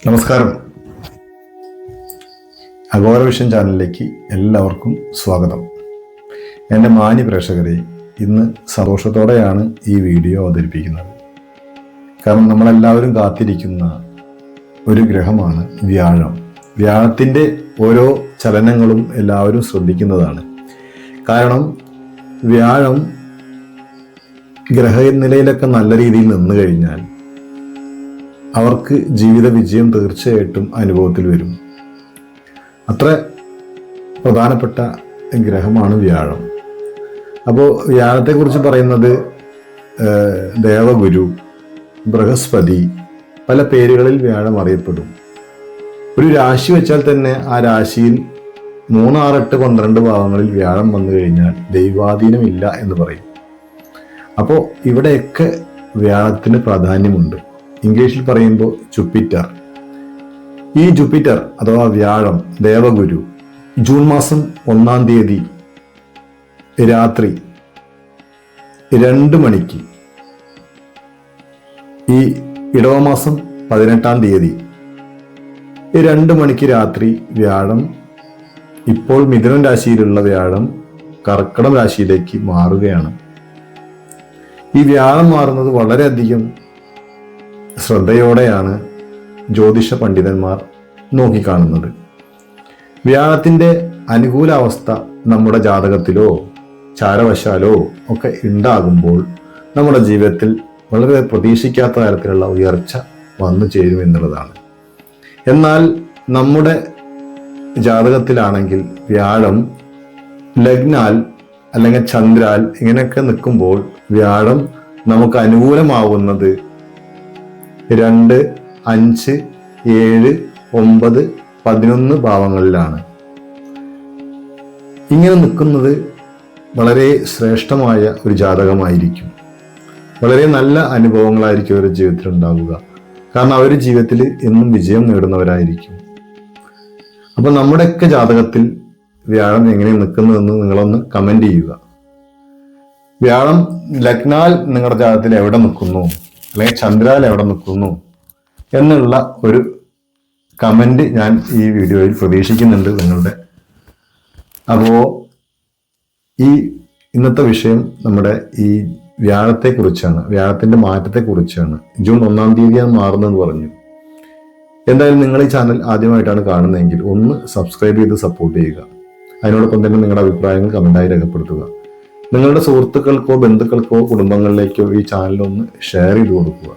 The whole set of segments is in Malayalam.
നമസ്കാരം. അഘോര വിഷൻ ചാനലിലേക്ക് എല്ലാവർക്കും സ്വാഗതം. എൻ്റെ മാന്യ പ്രേക്ഷകരെ, ഇന്ന് സന്തോഷത്തോടെയാണ് ഈ വീഡിയോ അവതരിപ്പിക്കുന്നത്. കാരണം നമ്മളെല്ലാവരും കാത്തിരിക്കുന്ന ഒരു ഗ്രഹമാണ് വ്യാഴം. വ്യാഴത്തിൻ്റെ ഓരോ ചലനങ്ങളും എല്ലാവരും ശ്രദ്ധിക്കുന്നതാണ്. കാരണം വ്യാഴം ഗ്രഹനിലയിലൊക്കെ നല്ല രീതിയിൽ നിന്നു കഴിഞ്ഞാൽ അവർക്ക് ജീവിത വിജയം തീർച്ചയായിട്ടും അനുഭവത്തിൽ വരും. അത്ര പ്രധാനപ്പെട്ട ഗ്രഹമാണ് വ്യാഴം. അപ്പോൾ വ്യാഴത്തെക്കുറിച്ച് പറയുന്നത് ദേവഗുരു, ബൃഹസ്പതി, പല പേരുകളിൽ വ്യാഴം അറിയപ്പെടും. ഒരു രാശി വെച്ചാൽ തന്നെ ആ രാശിയിൽ 3, 6, 8, 12 ഭാവങ്ങളിൽ വ്യാഴം വന്നു കഴിഞ്ഞാൽ ദൈവാധീനമില്ല എന്ന് പറയും. അപ്പോൾ ഇവിടെയൊക്കെ വ്യാഴത്തിന് പ്രാധാന്യമുണ്ട്. ഇംഗ്ലീഷിൽ പറയുമ്പോൾ ജൂപ്പിറ്റർ. ഈ ജൂപ്പിറ്റർ അഥവാ വ്യാഴം, ദേവഗുരു, ജൂൺ മാസം 1-ാം തീയതി രാത്രി 2 മണിക്ക്, ഈ ഇടവമാസം 18-ാം തീയതി 2 മണിക്ക് രാത്രി വ്യാഴം, ഇപ്പോൾ മിഥുനം രാശിയിലുള്ള വ്യാഴം കർക്കിടക രാശിയിലേക്ക് മാറുകയാണ്. ഈ വ്യാഴം മാറുന്നത് വളരെയധികം ശ്രദ്ധയോടെയാണ് ജ്യോതിഷ പണ്ഡിതന്മാർ നോക്കിക്കാണുന്നത്. വ്യാഴത്തിൻ്റെ അനുകൂലാവസ്ഥ നമ്മുടെ ജാതകത്തിലോ ചാരവശാലോ ഒക്കെ ഉണ്ടാകുമ്പോൾ നമ്മുടെ ജീവിതത്തിൽ വളരെ പ്രതീക്ഷിക്കാത്ത തരത്തിലുള്ള ഉയർച്ച വന്നു ചേരുമെന്നുള്ളതാണ്. എന്നാൽ നമ്മുടെ ജാതകത്തിലാണെങ്കിൽ വ്യാഴം ലഗ്നാൽ അല്ലെങ്കിൽ ചന്ദ്രാൽ ഇങ്ങനെയൊക്കെ നിൽക്കുമ്പോൾ വ്യാഴം നമുക്ക് അനുകൂലമാവുന്നത് 2, 5, 7, 9, 11 ഭാവങ്ങളിലാണ്. ഇങ്ങനെ നിൽക്കുന്നത് വളരെ ശ്രേഷ്ഠമായ ഒരു ജാതകമായിരിക്കും. വളരെ നല്ല അനുഭവങ്ങളായിരിക്കും അവരുടെ ജീവിതത്തിൽ ഉണ്ടാവുക. കാരണം അവർ ജീവിതത്തിൽ എന്നും വിജയം നേടുന്നവരായിരിക്കും. അപ്പൊ നമ്മുടെയൊക്കെ ജാതകത്തിൽ വ്യാഴം എങ്ങനെ നിൽക്കുന്നതെന്ന് നിങ്ങളൊന്ന് കമന്റ് ചെയ്യുക. വ്യാഴം ലഗ്നാൽ നിങ്ങളുടെ ജാതകത്തിൽ എവിടെ നിൽക്കുന്നു, അല്ലെങ്കിൽ ചന്ദ്രാൽ എവിടെ നിൽക്കുന്നു എന്നുള്ള ഒരു കമന്റ് ഞാൻ ഈ വീഡിയോയിൽ പ്രതീക്ഷിക്കുന്നുണ്ട് നിങ്ങളുടെ. അപ്പോൾ ഈ ഇന്നത്തെ വിഷയം നമ്മുടെ ഈ വ്യാഴത്തെക്കുറിച്ചാണ്, വ്യാഴത്തിന്റെ മാറ്റത്തെക്കുറിച്ചാണ്. ജൂൺ 1-ാം തീയതിയാണ് മാറുന്നതെന്ന് പറഞ്ഞു. എന്തായാലും നിങ്ങൾ ഈ ചാനൽ ആദ്യമായിട്ടാണ് കാണുന്നതെങ്കിൽ ഒന്ന് സബ്സ്ക്രൈബ് ചെയ്ത് സപ്പോർട്ട് ചെയ്യുക. അതിനോടൊപ്പം തന്നെ നിങ്ങളുടെ അഭിപ്രായങ്ങൾ കമന്റായി രേഖപ്പെടുത്തുക. നിങ്ങളുടെ സുഹൃത്തുക്കൾക്കോ ബന്ധുക്കൾക്കോ കുടുംബങ്ങളിലേക്കോ ഈ ചാനലൊന്ന് ഷെയർ ചെയ്ത് കൊടുക്കുക.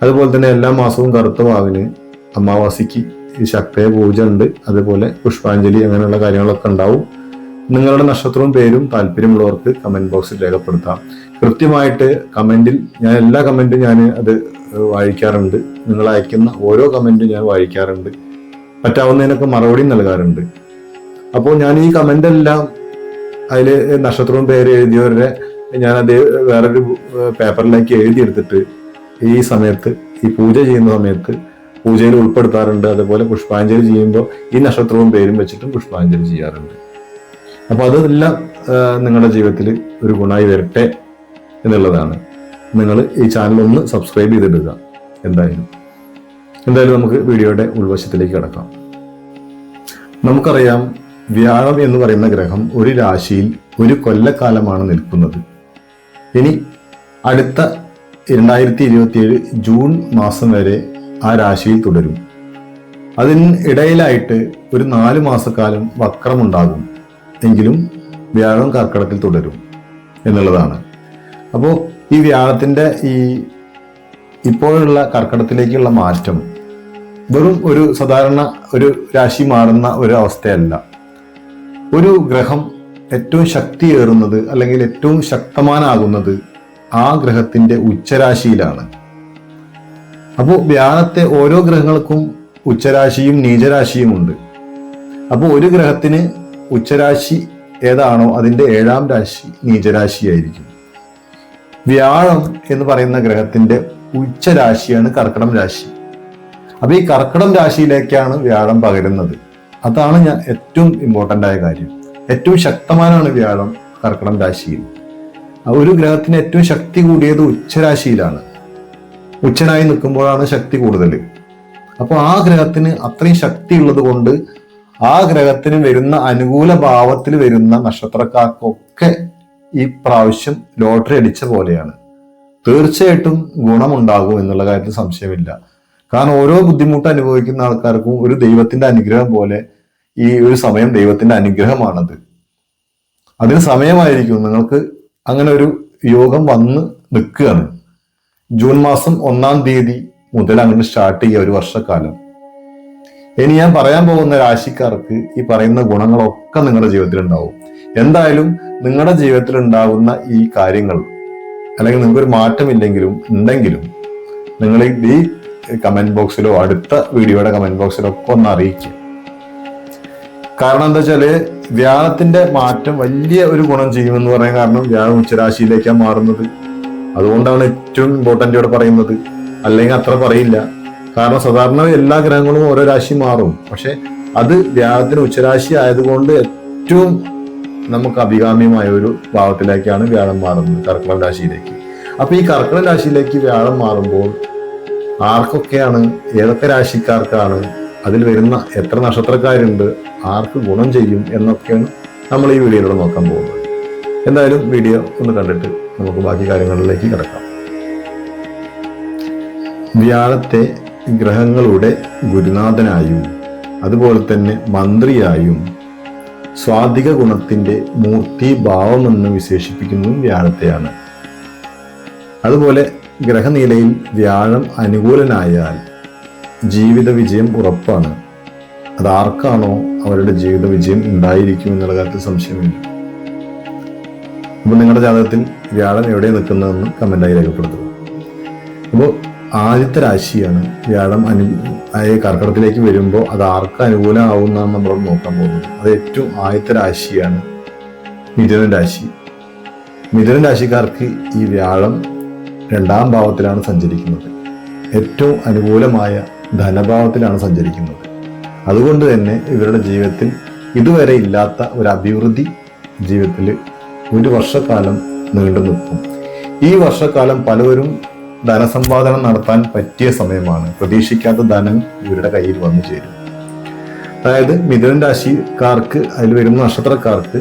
അതുപോലെ തന്നെ എല്ലാ മാസവും കറുത്ത വാവിന് അമാവാസിക്ക് ഈ ശക്തയ പൂജ ഉണ്ട്. അതുപോലെ പുഷ്പാഞ്ജലി അങ്ങനെയുള്ള കാര്യങ്ങളൊക്കെ ഉണ്ടാവും. നിങ്ങളുടെ നക്ഷത്രവും പേരും താല്പര്യമുള്ളവർക്ക് കമന്റ് ബോക്സിൽ രേഖപ്പെടുത്താം. കൃത്യമായിട്ട് കമന്റിൽ ഞാൻ എല്ലാ കമന്റും ഞാൻ അത് വായിക്കാറുണ്ട്. നിങ്ങൾ അയക്കുന്ന ഓരോ കമന്റും ഞാൻ വായിക്കാറുണ്ട്. പറ്റാവുന്നതിനൊക്കെ മറുപടി നൽകാറുണ്ട്. അപ്പോൾ ഞാൻ ഈ കമന്റ് എല്ലാം അതിൽ നക്ഷത്രവും പേര് എഴുതിയവരുടെ ഞാനത് വേറൊരു പേപ്പറിലേക്ക് എഴുതിയെടുത്തിട്ട് ഈ സമയത്ത്, ഈ പൂജ ചെയ്യുന്ന സമയത്ത് പൂജയിൽ ഉൾപ്പെടുത്താറുണ്ട്. അതുപോലെ പുഷ്പാഞ്ജലി ചെയ്യുമ്പോൾ ഈ നക്ഷത്രവും പേരും വെച്ചിട്ടും പുഷ്പാഞ്ജലി ചെയ്യാറുണ്ട്. അപ്പൊ അതെല്ലാം നിങ്ങളുടെ ജീവിതത്തിൽ ഒരു ഗുണമായി വരട്ടെ എന്നുള്ളതാണ്. നിങ്ങൾ ഈ ചാനൽ ഒന്ന് സബ്സ്ക്രൈബ് ചെയ്തിടുക. എന്തായാലും നമുക്ക് വീഡിയോയുടെ ഉൾവശത്തിലേക്ക് കടക്കാം. നമുക്കറിയാം, വ്യാഴം എന്ന് പറയുന്ന ഗ്രഹം ഒരു രാശിയിൽ ഒരു കൊല്ലക്കാലമാണ് നിൽക്കുന്നത്. ഇനി അടുത്ത 2027 ജൂൺ മാസം വരെ ആ രാശിയിൽ തുടരും. അതിന് ഇടയിലായിട്ട് ഒരു 4 മാസക്കാലം വക്രമുണ്ടാകും. എങ്കിലും വ്യാഴം കർക്കിടകത്തിൽ തുടരും എന്നുള്ളതാണ്. അപ്പോൾ ഈ വ്യാഴത്തിന്റെ ഈ ഇപ്പോഴുള്ള കർക്കിടകത്തിലേക്കുള്ള മാറ്റം വെറും ഒരു സാധാരണ ഒരു രാശി മാറുന്ന ഒരു അവസ്ഥയല്ല. ഒരു ഗ്രഹം ഏറ്റവും ശക്തിയേറുന്നത് അല്ലെങ്കിൽ ഏറ്റവും ശക്തമാനാകുന്നത് ആ ഗ്രഹത്തിന്റെ ഉച്ചരാശിയിലാണ്. അപ്പോൾ വ്യാഴത്തെ ഓരോ ഗ്രഹങ്ങൾക്കും ഉച്ചരാശിയും നീചരാശിയും ഉണ്ട്. അപ്പോൾ ഒരു ഗ്രഹത്തിന് ഉച്ചരാശി ഏതാണോ അതിന്റെ 7-ാം രാശി നീചരാശിയായിരിക്കും. വ്യാഴം എന്ന് പറയുന്ന ഗ്രഹത്തിന്റെ ഉച്ചരാശിയാണ് കർക്കിടം രാശി. അപ്പൊ ഈ കർക്കിടം രാശിയിലേക്കാണ് വ്യാഴം പകരുന്നത്. അതാണ് ഏറ്റവും ഇമ്പോർട്ടൻ്റ് ആയ കാര്യം. ഏറ്റവും ശക്തമാനാണ് വ്യാഴം കർക്കിടം രാശിയിൽ. ഒരു ഗ്രഹത്തിന് ഏറ്റവും ശക്തി കൂടിയത് ഉച്ചരാശിയിലാണ്. ഉച്ചനായി നിൽക്കുമ്പോഴാണ് ശക്തി കൂടുതൽ. അപ്പോൾ ആ ഗ്രഹത്തിന് അത്രയും ശക്തി ഉള്ളത് കൊണ്ട് ആ ഗ്രഹത്തിന് വരുന്ന അനുകൂല ഭാവത്തിൽ വരുന്ന നക്ഷത്രക്കാർക്കൊക്കെ ഈ പ്രാവശ്യം ലോട്ടറി അടിച്ച പോലെയാണ്. തീർച്ചയായിട്ടും ഗുണമുണ്ടാകും എന്നുള്ള കാര്യത്തിൽ സംശയമില്ല. കാരണം ഓരോ ബുദ്ധിമുട്ട് അനുഭവിക്കുന്ന ആൾക്കാർക്കും ഒരു ദൈവത്തിന്റെ അനുഗ്രഹം പോലെ ഈ ഒരു സമയം ദൈവത്തിന്റെ അനുഗ്രഹമാണത്. അതിന് സമയമായിരിക്കും. നിങ്ങൾക്ക് അങ്ങനെ ഒരു യോഗം വന്ന് നിൽക്കുകയാണ്. ജൂൺ മാസം 1-ാം തീയതി മുതൽ അങ്ങനെ സ്റ്റാർട്ട് ചെയ്യുക ഒരു വർഷക്കാലം. ഇനി ഞാൻ പറയാൻ പോകുന്ന രാശിക്കാർക്ക് ഈ പറയുന്ന ഗുണങ്ങളൊക്കെ നിങ്ങളുടെ ജീവിതത്തിൽ ഉണ്ടാവും. എന്തായാലും നിങ്ങളുടെ ജീവിതത്തിൽ ഉണ്ടാകുന്ന ഈ കാര്യങ്ങൾ, അല്ലെങ്കിൽ നിങ്ങൾക്കൊരു മാറ്റമില്ലെങ്കിലും ഉണ്ടെങ്കിലും, നിങ്ങൾ ഈ കമന്റ് ബോക്സിലോ അടുത്ത വീഡിയോയുടെ കമന്റ് ബോക്സിലോ ഒക്കെ ഒന്ന് അറിയിക്കുക. കാരണം എന്താ വെച്ചാല് വ്യാഴത്തിന്റെ മാറ്റം വലിയ ഒരു ഗുണം ചെയ്യുമെന്ന് പറയാൻ കാരണം വ്യാഴം ഉച്ചരാശിയിലേക്കാണ് മാറുന്നത്. അതുകൊണ്ടാണ് ഏറ്റവും ഇമ്പോർട്ടൻ്റ് ഇവിടെ പറയുന്നത്. അല്ലെങ്കിൽ അത്ര പറയില്ല. കാരണം സാധാരണ എല്ലാ ഗ്രഹങ്ങളും ഓരോ രാശി മാറും. പക്ഷെ അത് വ്യാഴത്തിന് ഉച്ചരാശി ആയതുകൊണ്ട് ഏറ്റവും നമുക്ക് അഭികാമ്യമായ ഒരു ഭാവത്തിലേക്കാണ് വ്യാഴം മാറുന്നത്, കർക്കിടക രാശിയിലേക്ക്. അപ്പൊ ഈ കർക്കിടക രാശിയിലേക്ക് വ്യാഴം മാറുമ്പോൾ ആർക്കൊക്കെയാണ്, ഏതൊക്കെ രാശിക്കാർക്കാണ്, അതിൽ വരുന്ന എത്ര നക്ഷത്രക്കാരുണ്ട്, ആർക്ക് ഗുണം ചെയ്യും എന്നൊക്കെയാണ് നമ്മൾ ഈ വീഡിയോയിലൂടെ നോക്കാൻ പോകുന്നത്. എന്തായാലും വീഡിയോ ഒന്ന് കണ്ടിട്ട് നമുക്ക് ബാക്കി കാര്യങ്ങളിലേക്ക് കിടക്കാം. വ്യാഴത്തെ ഗ്രഹങ്ങളുടെ ഗുരുനാഥനായും അതുപോലെ തന്നെ മന്ത്രിയായും സ്വാധിക ഗുണത്തിന്റെ മൂർത്തിഭാവമെന്ന് വിശേഷിപ്പിക്കുന്നതും വ്യാഴത്തെയാണ്. അതുപോലെ ഗ്രഹനിലയിൽ വ്യാഴം അനുകൂലനായാൽ ജീവിത വിജയം ഉറപ്പാണ്. അതാർക്കാണോ അവരുടെ ജീവിത വിജയം ഉണ്ടായിരിക്കും എന്നുള്ള കാര്യത്തിൽ സംശയമില്ല. അപ്പൊ നിങ്ങളുടെ ജാതകത്തിൽ വ്യാഴം എവിടെ നിൽക്കുന്നതെന്ന് കമന്റായി രേഖപ്പെടുത്തുക. അപ്പോൾ ആദ്യത്തെ രാശിയാണ് വ്യാഴം കർക്കിടകത്തിലേക്ക് വരുമ്പോൾ അത് ആർക്ക് അനുകൂലമാവുന്നതാണ് നമ്മൾ നോക്കാൻ പോകുന്നത്. അത് ഏറ്റവും ആദ്യത്തെ രാശിയാണ് മിഥുന രാശി. മിഥുന രാശിക്കാർക്ക് ഈ വ്യാഴം 2-ാം ഭാവത്തിലാണ് സഞ്ചരിക്കുന്നത്. ഏറ്റവും അനുകൂലമായ ധനഭാവത്തിലാണ് സഞ്ചരിക്കുന്നത്. അതുകൊണ്ട് തന്നെ ഇവരുടെ ജീവിതത്തിൽ ഇതുവരെ ഇല്ലാത്ത ഒരു അഭിവൃദ്ധി ജീവിതത്തിൽ ഒരു വർഷക്കാലം നീണ്ടു നിൽക്കും. ഈ വർഷക്കാലം പലവരും ധനസമ്പാദനം നടത്താൻ പറ്റിയ സമയമാണ്. പ്രതീക്ഷിക്കാത്ത ധനം ഇവരുടെ കയ്യിൽ വന്നു ചേരും. അതായത് മിഥുന രാശിക്കാർക്ക്, അതിൽ വരുന്ന നക്ഷത്രക്കാർക്ക്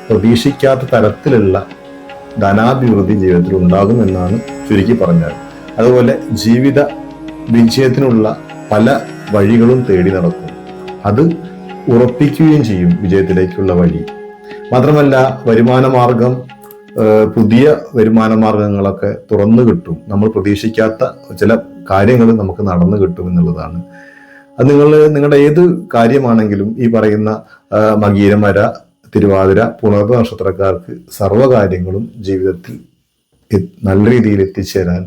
പ്രതീക്ഷിക്കാത്ത തരത്തിലുള്ള ധനാഭിവൃദ്ധി ജീവിതത്തിൽ ഉണ്ടാകും എന്നാണ് ചുരുക്കി പറഞ്ഞാൽ. അതുപോലെ ജീവിത വിജയത്തിനുള്ള പല വഴികളും തേടി നടക്കും. അത് ഉറപ്പിക്കുകയും ചെയ്യും വിജയത്തിലേക്കുള്ള വഴി. മാത്രമല്ല വരുമാന മാർഗം, പുതിയ വരുമാന മാർഗങ്ങളൊക്കെ തുറന്നു കിട്ടും. നമ്മൾ പ്രതീക്ഷിക്കാത്ത ചില കാര്യങ്ങൾ നമുക്ക് നടന്നു കിട്ടും എന്നുള്ളതാണ്. അത് നിങ്ങളുടെ ഏത് കാര്യമാണെങ്കിലും ഈ പറയുന്ന മകീരമര, തിരുവാതിര, പുണർന്ന നക്ഷത്രക്കാർക്ക് സർവ്വകാര്യങ്ങളും ജീവിതത്തിൽ നല്ല രീതിയിൽ എത്തിച്ചേരാൻ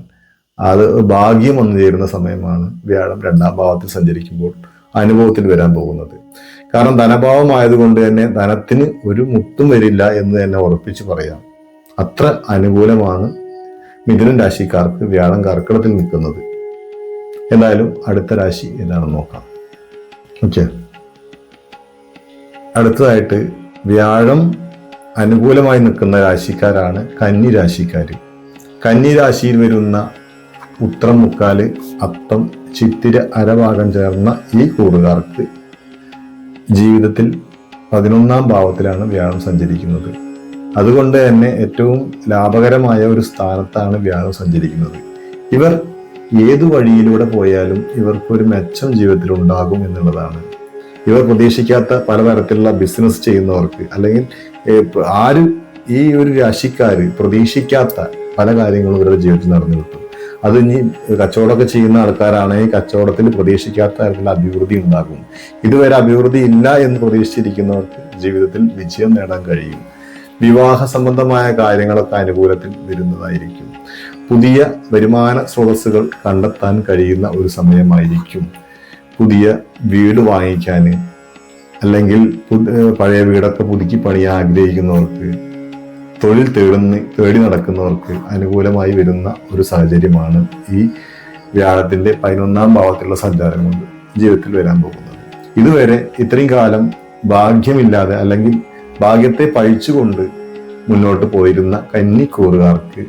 അത് ഭാഗ്യം വന്നു ചേരുന്ന സമയമാണ് വ്യാഴം 2-ാം ഭാവത്തിൽ സഞ്ചരിക്കുമ്പോൾ അനുഭവത്തിൽ വരാൻ പോകുന്നത്. കാരണം ധനഭാവമായതുകൊണ്ട് തന്നെ ധനത്തിന് ഒരു മുട്ടും വരില്ല എന്ന് തന്നെ ഉറപ്പിച്ച് പറയാം. അത്ര അനുകൂലമാണ് മിഥുന രാശിക്കാർക്ക് വ്യാഴം കർക്കിടകത്തിൽ നിൽക്കുന്നത്. എന്തായാലും അടുത്ത രാശി ഏതാണെന്ന് നോക്കാം. ഓക്കെ, അടുത്തതായിട്ട് വ്യാഴം അനുകൂലമായി നിൽക്കുന്ന രാശിക്കാരാണ് കന്നി രാശിക്കാർ. കന്നി രാശിയിൽ വരുന്ന ഉത്രം, മുക്കാല്, അത്തം, ചിത്തിര അരഭാഗം ചേർന്ന ഈ കൂറുകാർക്ക് ജീവിതത്തിൽ 11-ാം ഭാവത്തിലാണ് വ്യാഴം സഞ്ചരിക്കുന്നത്. അതുകൊണ്ട് തന്നെ ഏറ്റവും ലാഭകരമായ ഒരു സ്ഥാനത്താണ് വ്യാഴം സഞ്ചരിക്കുന്നത്. ഇവർ ഏതു വഴിയിലൂടെ പോയാലും ഇവർക്കൊരു മെച്ചം ജീവിതത്തിൽ ഉണ്ടാകും എന്നുള്ളതാണ്. ഇവർ പ്രതീക്ഷിക്കാത്ത പലതരത്തിലുള്ള ബിസിനസ് ചെയ്യുന്നവർക്ക്, അല്ലെങ്കിൽ ആരും ഈ ഒരു രാശിക്കാര് പ്രതീക്ഷിക്കാത്ത പല കാര്യങ്ങളും ഇവരുടെ ജീവിതത്തിൽ നടന്നു കിട്ടും. അത് ഇനി കച്ചവടമൊക്കെ ചെയ്യുന്ന ആൾക്കാരാണെങ്കിൽ കച്ചവടത്തിൽ പ്രതീക്ഷിക്കാത്ത തരത്തിലുള്ള അഭിവൃദ്ധി ഉണ്ടാകും. ഇതുവരെ അഭിവൃദ്ധി ഇല്ല എന്ന് പ്രതീക്ഷിച്ചിരിക്കുന്നവർക്ക് ജീവിതത്തിൽ വിജയം നേടാൻ കഴിയും. വിവാഹ സംബന്ധമായ കാര്യങ്ങളൊക്കെ അനുകൂലത്തിൽ വരുന്നതായിരിക്കും. പുതിയ വരുമാന സ്രോതസ്സുകൾ കണ്ടെത്താൻ കഴിയുന്ന ഒരു സമയമായിരിക്കും. പുതിയ വീട് വാങ്ങിക്കാൻ, അല്ലെങ്കിൽ പഴയ വീടൊക്കെ പുതുക്കി പണിയാൻ ആഗ്രഹിക്കുന്നവർക്ക്, തൊഴിൽ തേടി നടക്കുന്നവർക്ക് അനുകൂലമായി വരുന്ന ഒരു സാഹചര്യമാണ് ഈ വ്യാഴത്തിന്റെ 11-ാം ഭാവത്തിലുള്ള സഞ്ചാരം കൊണ്ട് ജീവിതത്തിൽ വരാൻ പോകുന്നത്. ഇതുവരെ ഇത്രയും കാലം ഭാഗ്യമില്ലാതെ, അല്ലെങ്കിൽ ഭാഗ്യത്തെ പഴിച്ചുകൊണ്ട് മുന്നോട്ട് പോയിരുന്ന കന്നിക്കൂറുകാർക്ക്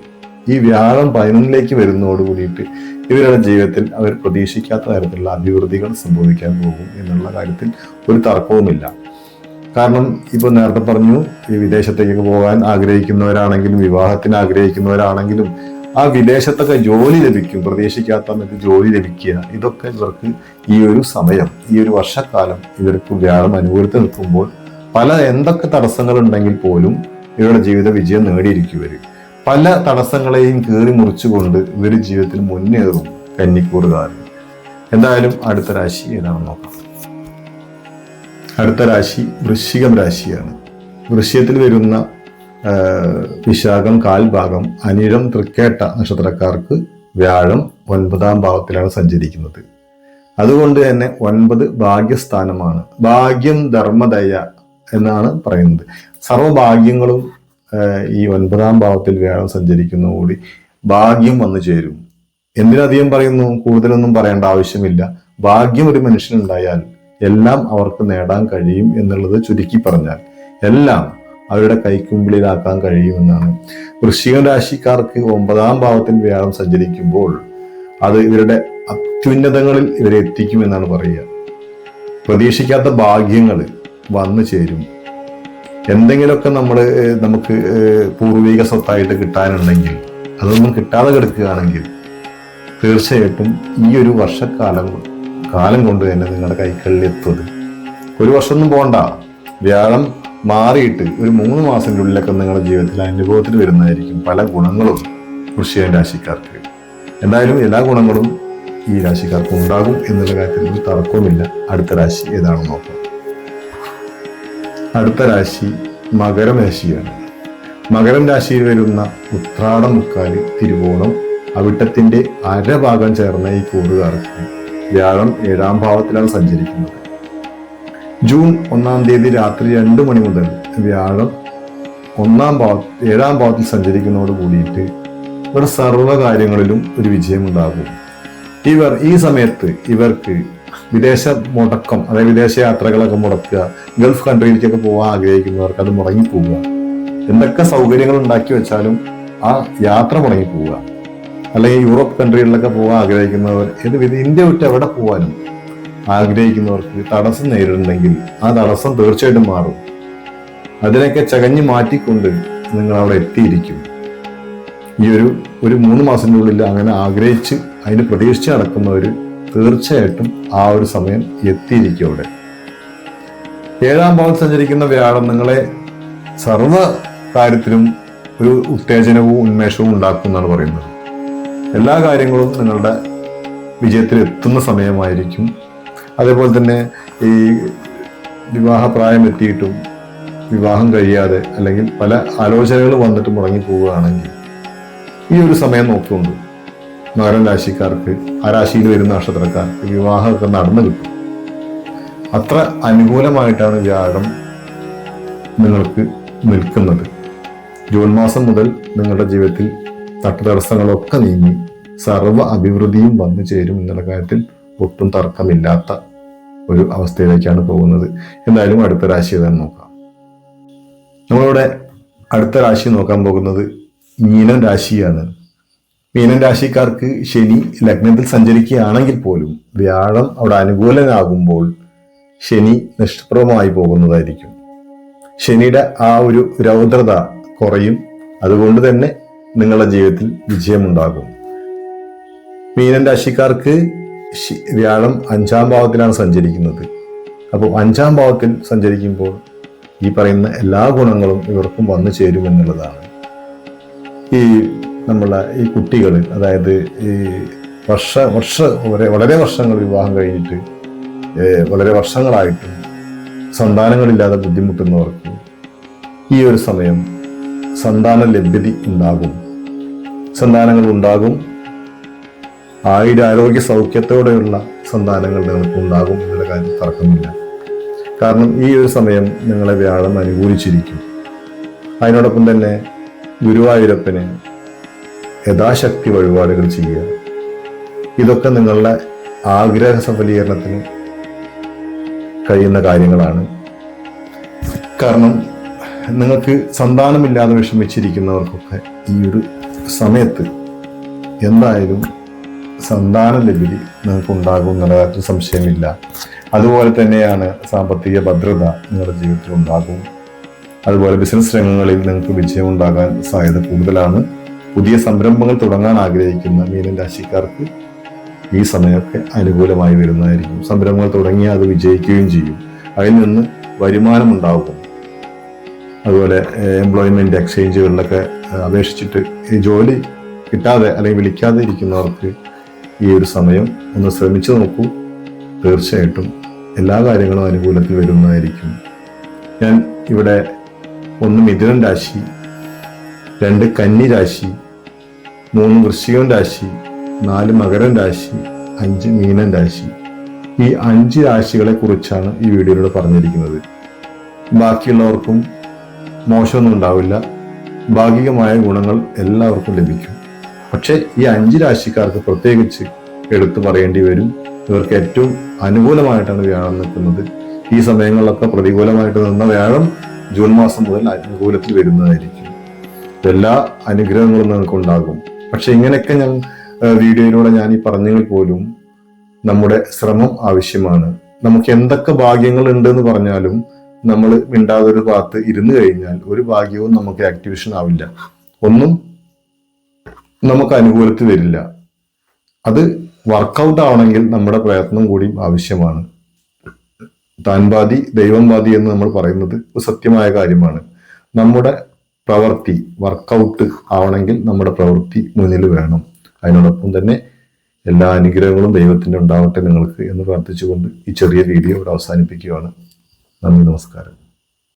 ഈ വ്യാഴം 11ലേക്ക് വരുന്നതോട് കൂടിയിട്ട് ഇവരുടെ ജീവിതത്തിൽ അവർ പ്രതീക്ഷിക്കാത്ത തരത്തിലുള്ള അഭിവൃദ്ധികൾ സംഭവിക്കാൻ പോകും എന്നുള്ള കാര്യത്തിൽ ഒരു തർക്കവുമില്ല. കാരണം ഇപ്പോൾ നേരത്തെ പറഞ്ഞു, ഈ വിദേശത്തേക്ക് പോകാൻ ആഗ്രഹിക്കുന്നവരാണെങ്കിലും വിവാഹത്തിന് ആഗ്രഹിക്കുന്നവരാണെങ്കിലും ആ വിദേശത്തൊക്കെ ജോലി ലഭിക്കും, പ്രതീക്ഷിക്കാത്ത ജോലി ലഭിക്കുക, ഇതൊക്കെ ഇവർക്ക് ഈ ഒരു സമയം, ഈ ഒരു വർഷക്കാലം ഇവർക്ക് വ്യാഴം അനുകൂലത്തിൽ നിൽക്കുമ്പോൾ എന്തൊക്കെ തടസ്സങ്ങൾ ഉണ്ടെങ്കിൽ പോലും ഇവരുടെ ജീവിത വിജയം നേടിയിരിക്കും. പല തടസ്സങ്ങളെയും കീറി മുറിച്ചുകൊണ്ട് ഇവർ ജീവിതത്തിൽ മുന്നേറും കന്നിക്കൂറുകാർ. എന്തായാലും അടുത്ത രാശി ഏതാണെന്ന് നോക്കാം. അടുത്ത രാശി വൃശ്ചികം രാശിയാണ്. വൃശ്ചികത്തിൽ വരുന്ന വിശാഖം കാൽഭാഗം അനിഴം തൃക്കേട്ട നക്ഷത്രക്കാർക്ക് വ്യാഴം 9ാം ഭാവത്തിലാണ് സഞ്ചരിക്കുന്നത്. അതുകൊണ്ട് തന്നെ 9 ഭാഗ്യസ്ഥാനമാണ്. ഭാഗ്യം ധർമ്മദയ എന്നാണ് പറയുന്നത്. സർവഭാഗ്യങ്ങളും ഈ 9ാം ഭാവത്തിൽ വ്യാഴം സഞ്ചരിക്കുന്നതോടുകൂടി ഭാഗ്യം വന്നു ചേരും. എന്തിനധികം പറയുന്നു, കൂടുതലൊന്നും പറയേണ്ട ആവശ്യമില്ല. ഭാഗ്യം ഒരു മനുഷ്യനുണ്ടായാൽ എല്ലാം അവർക്ക് നേടാൻ കഴിയും എന്നുള്ളത് ചുരുക്കി പറഞ്ഞാൽ എല്ലാം അവരുടെ കൈക്കുമ്പിളിലാക്കാൻ കഴിയുമെന്നാണ്. വൃശ്ചിക രാശിക്കാർക്ക് 9ാം ഭാവത്തിൽ വ്യാഴം സഞ്ചരിക്കുമ്പോൾ അത് ഇവരുടെ അത്യുന്നതങ്ങളിൽ ഇവരെ എത്തിക്കുമെന്നാണ് പറയുക. പ്രതീക്ഷിക്കാത്ത ഭാഗ്യങ്ങൾ വന്നു ചേരും. എന്തെങ്കിലുമൊക്കെ നമുക്ക് പൂർവിക സ്വത്തായിട്ട് കിട്ടാനുണ്ടെങ്കിൽ അതൊന്നും കിട്ടാതെ കിടക്കുകയാണെങ്കിൽ തീർച്ചയായിട്ടും ഈ ഒരു വർഷക്കാലം കൊണ്ട് തന്നെ നിങ്ങളുടെ കൈകളിൽ എത്തുന്നത്. ഒരു വർഷമൊന്നും പോകണ്ട, വ്യാഴം മാറിയിട്ട് ഒരു 3 മാസത്തിൻ്റെ ഉള്ളിലൊക്കെ നിങ്ങളുടെ ജീവിതത്തിൽ അനുഭവത്തിൽ വരുന്നതായിരിക്കും പല ഗുണങ്ങളും വൃശ്ചിക രാശിക്കാർക്ക്. എന്തായാലും എല്ലാ ഗുണങ്ങളും ഈ രാശിക്കാർക്ക് ഉണ്ടാകും എന്നുള്ള കാര്യത്തിൽ ഒരു തർക്കവുമില്ല. അടുത്ത രാശി ഏതാണെന്ന് നോക്കാം. അടുത്ത രാശി മകരം രാശിയാണ്. മകരം രാശിയിൽ വരുന്ന ഉത്രാടം, മുക്കാല്, തിരുവോണം, അവിട്ടത്തിന്റെ അരഭാഗം ചേർന്ന ഈ കൂറുകാർക്ക് വ്യാഴം 7ാം ഭാവത്തിലാണ് സഞ്ചരിക്കുന്നത്. ജൂൺ 1-ാം തീയതി രാത്രി 2 മണി മുതൽ വ്യാഴം 7ാം ഭാവത്തിൽ സഞ്ചരിക്കുന്നതോട് കൂടിയിട്ട് ഇവർ സർവ്വകാര്യങ്ങളിലും ഒരു വിജയമുണ്ടാകും. ഈ സമയത്ത് ഇവർക്ക് വിദേശ മുടക്കം, അതായത് വിദേശ യാത്രകളൊക്കെ മുടക്കുക, ഗൾഫ് കൺട്രിയിലേക്കൊക്കെ പോകാൻ ആഗ്രഹിക്കുന്നവർക്ക് അത് മുടങ്ങിപ്പോവുക, എന്തൊക്കെ സൗകര്യങ്ങൾ ഉണ്ടാക്കി വെച്ചാലും ആ യാത്ര മുടങ്ങിപ്പോവുക. അല്ലെങ്കിൽ യൂറോപ്പ് കൺട്രികളിലൊക്കെ പോകാൻ ആഗ്രഹിക്കുന്നവർ, ഇന്ത്യ വിട്ട് എവിടെ പോകാനും ആഗ്രഹിക്കുന്നവർക്ക് തടസ്സം നേരിടുന്നുണ്ടെങ്കിൽ ആ തടസ്സം തീർച്ചയായിട്ടും മാറും. അതിനൊക്കെ ചകഞ്ഞു മാറ്റിക്കൊണ്ട് നിങ്ങൾ അവിടെ എത്തിയിരിക്കും. ഈ ഒരു 3 മാസത്തിനുള്ളിൽ അങ്ങനെ ആഗ്രഹിച്ച് അതിന് പ്രതീക്ഷിച്ച് നടക്കുന്നവർ തീർച്ചയായിട്ടും ആ ഒരു സമയം എത്തിയിരിക്കും അവിടെ. 7ാം ഭാവത്തിൽ സഞ്ചരിക്കുന്ന വ്യാഴം നിങ്ങളെ സർവ കാര്യത്തിലും ഒരു ഉത്തേജനവും ഉന്മേഷവും ഉണ്ടാക്കും എന്നാണ് പറയുന്നത്. എല്ലാ കാര്യങ്ങളും നിങ്ങളുടെ വിജയത്തിൽ എത്തുന്ന സമയമായിരിക്കും. അതേപോലെ തന്നെ ഈ വിവാഹപ്രായം എത്തിയിട്ടും വിവാഹം കഴിയാതെ അല്ലെങ്കിൽ പല ആലോചനകൾ വന്നിട്ട് മുടങ്ങി പോവുകയാണെങ്കിൽ ഈ ഒരു സമയം നോക്കിക്കൊണ്ട് മകരം രാശിക്കാർക്ക്, ആ രാശിയിൽ വരുന്ന നക്ഷത്രക്കാർക്ക് വിവാഹമൊക്കെ നടന്നു കിട്ടും. അത്ര അനുകൂലമായിട്ടാണ് വ്യാഴം നിങ്ങൾക്ക് നിൽക്കുന്നത്. ജൂൺ മാസം മുതൽ നിങ്ങളുടെ ജീവിതത്തിൽ തടസ്സങ്ങളൊക്കെ നീങ്ങി സർവ്വ അഭിവൃദ്ധിയും വന്നു ചേരും എന്നുള്ള കാര്യത്തിൽ ഒട്ടും തർക്കമില്ലാത്ത ഒരു അവസ്ഥയിലേക്കാണ് പോകുന്നത്. എന്തായാലും അടുത്ത രാശി ഏതാണെന്ന് നോക്കാം. നമ്മളിവിടെ അടുത്ത രാശി നോക്കാൻ പോകുന്നത് മീനം രാശിയാണ്. മീനം രാശിക്കാർക്ക് ശനി ലഗ്നത്തിൽ സഞ്ചരിക്കുകയാണെങ്കിൽ പോലും വ്യാഴം അവിടെ അനുകൂലനാകുമ്പോൾ ശനി നിഷ്പ്രഭമായി പോകുന്നതായിരിക്കും. ശനിയുടെ ആ ഒരു രൗദ്രത കുറയും. അതുകൊണ്ട് തന്നെ നിങ്ങളുടെ ജീവിതത്തിൽ വിജയമുണ്ടാകും. മീനൻ രാശിക്കാർക്ക് വ്യാഴം 5ാം ഭാവത്തിലാണ് സഞ്ചരിക്കുന്നത്. അപ്പോൾ 5ാം ഭാവത്തിൽ സഞ്ചരിക്കുമ്പോൾ ഈ പറയുന്ന എല്ലാ ഗുണങ്ങളും ഇവർക്കും വന്നു ചേരുമെന്നുള്ളതാണ്. ഈ കുട്ടികൾ, അതായത് ഈ വളരെ വർഷങ്ങൾ വിവാഹം കഴിഞ്ഞിട്ട് വളരെ വർഷങ്ങളായിട്ടും സന്താനങ്ങളില്ലാതെ ബുദ്ധിമുട്ടുന്നവർക്ക് ഈ ഒരു സമയം സന്താന ലഭ്യത ഉണ്ടാകും. സന്താനങ്ങൾ ഉണ്ടാകും. ആരോഗ്യ സൗഖ്യത്തോടെയുള്ള സന്താനങ്ങൾ നിങ്ങൾക്ക് ഉണ്ടാകും എന്നുള്ള കാര്യം തർക്കമില്ല. കാരണം ഈ ഒരു സമയം നിങ്ങളെ വ്യാഴം അനുകൂലിച്ചിരിക്കും. അതിനോടൊപ്പം തന്നെ ഗുരുവായൂരപ്പന് യഥാശക്തി വഴിപാടുകൾ ചെയ്യുക. ഇതൊക്കെ നിങ്ങളുടെ ആഗ്രഹ സഫലീകരണത്തിന് കഴിയുന്ന കാര്യങ്ങളാണ്. കാരണം നിങ്ങൾക്ക് സന്താനമില്ലാതെ വിഷമിച്ചിരിക്കുന്നവർക്കൊക്കെ ഈ ഒരു സമയത്ത് എന്തായാലും സന്താന ലഭ്യത നിങ്ങൾക്ക് ഉണ്ടാകും എന്നുള്ള കാര്യത്തിൽ സംശയമില്ല. അതുപോലെ തന്നെയാണ് സാമ്പത്തിക ഭദ്രത നിങ്ങളുടെ ജീവിതത്തിൽ ഉണ്ടാകും. അതുപോലെ ബിസിനസ് രംഗങ്ങളിൽ നിങ്ങൾക്ക് വിജയം ഉണ്ടാകാൻ സാധ്യത കൂടുതലാണ്. പുതിയ സംരംഭങ്ങൾ തുടങ്ങാൻ ആഗ്രഹിക്കുന്ന മീനൻ രാശിക്കാർക്ക് ഈ സമയമൊക്കെ അനുകൂലമായി വരുന്നതായിരിക്കും. സംരംഭങ്ങൾ തുടങ്ങിയാൽ അത് വിജയിക്കുകയും ചെയ്യും. അതിൽ നിന്ന് വരുമാനം ഉണ്ടാകും. അതുപോലെ എംപ്ലോയ്മെന്റ് എക്സ്ചേഞ്ചുകളിലൊക്കെ അപേക്ഷിച്ചിട്ട് ഈ ജോലി കിട്ടാതെ അല്ലെങ്കിൽ വിളിക്കാതെ ഇരിക്കുന്നവർക്ക് ഈ ഒരു സമയം ഒന്ന് ശ്രമിച്ചു നോക്കൂ. തീർച്ചയായിട്ടും എല്ലാ കാര്യങ്ങളും അനുകൂലത്തിൽ വരുന്നതായിരിക്കും. ഞാൻ ഇവിടെ 1 മിഥുനൻ രാശി, 2 കന്നി രാശി, 3 വൃശ്ചികം രാശി, 4 മകരൻ രാശി, 5 മീനൻ രാശി, ഈ 5 രാശികളെ കുറിച്ചാണ് ഈ വീഡിയോയിലൂടെ പറഞ്ഞിരിക്കുന്നത്. ബാക്കിയുള്ളവർക്കും മോശമൊന്നും ഉണ്ടാവില്ല. ഭാഗികമായ ഗുണങ്ങൾ എല്ലാവർക്കും ലഭിക്കും. പക്ഷെ ഈ 5 രാശിക്കാർക്ക് പ്രത്യേകിച്ച് എടുത്തു പറയേണ്ടി വരും. ഇവർക്ക് ഏറ്റവും അനുകൂലമായിട്ടാണ് വ്യാഴം നിൽക്കുന്നത്. ഈ സമയങ്ങളിലൊക്കെ പ്രതികൂലമായിട്ട് നിന്ന വ്യാഴം ജൂൺ മാസം മുതൽ അനുകൂലത്തിൽ വരുന്നതായിരിക്കും. എല്ലാ അനുഗ്രഹങ്ങളും നിങ്ങൾക്ക് ഉണ്ടാകും. പക്ഷെ ഇങ്ങനെയൊക്കെ ഞാൻ വീഡിയോയിലൂടെ ഞാൻ ഈ പറഞ്ഞെങ്കിൽ പോലും നമ്മുടെ ശ്രമം ആവശ്യമാണ്. നമുക്ക് എന്തൊക്കെ ഭാഗ്യങ്ങൾ ഉണ്ടെന്ന് പറഞ്ഞാലും നമ്മൾ മിണ്ടാതെ ഒരു ഭാഗത്ത് ഇരുന്ന് കഴിഞ്ഞാൽ ഒരു ഭാഗ്യവും നമുക്ക് ആക്ടിവേഷൻ ആവില്ല. ഒന്നും നമുക്ക് അനുകൂലത്തിൽ വരില്ല. അത് വർക്കൗട്ട് ആവണമെങ്കിൽ നമ്മുടെ പ്രയത്നം കൂടി ആവശ്യമാണ്. താൻ ബാധി ദൈവം ബാധി എന്ന് നമ്മൾ പറയുന്നത് സത്യമായ കാര്യമാണ്. നമ്മുടെ പ്രവൃത്തി വർക്കൗട്ട് ആവണമെങ്കിൽ നമ്മുടെ പ്രവൃത്തി മുന്നിൽ വേണം. അതിനോടൊപ്പം തന്നെ എല്ലാ അനുഗ്രഹങ്ങളും ദൈവത്തിന്റെ ഉണ്ടാവട്ടെ നിങ്ങൾക്ക് എന്ന് പ്രാർത്ഥിച്ചുകൊണ്ട് ഈ ചെറിയ വീഡിയോ ഇവിടെ അവസാനിപ്പിക്കുകയാണ്. നന്ദി, നമസ്കാരം.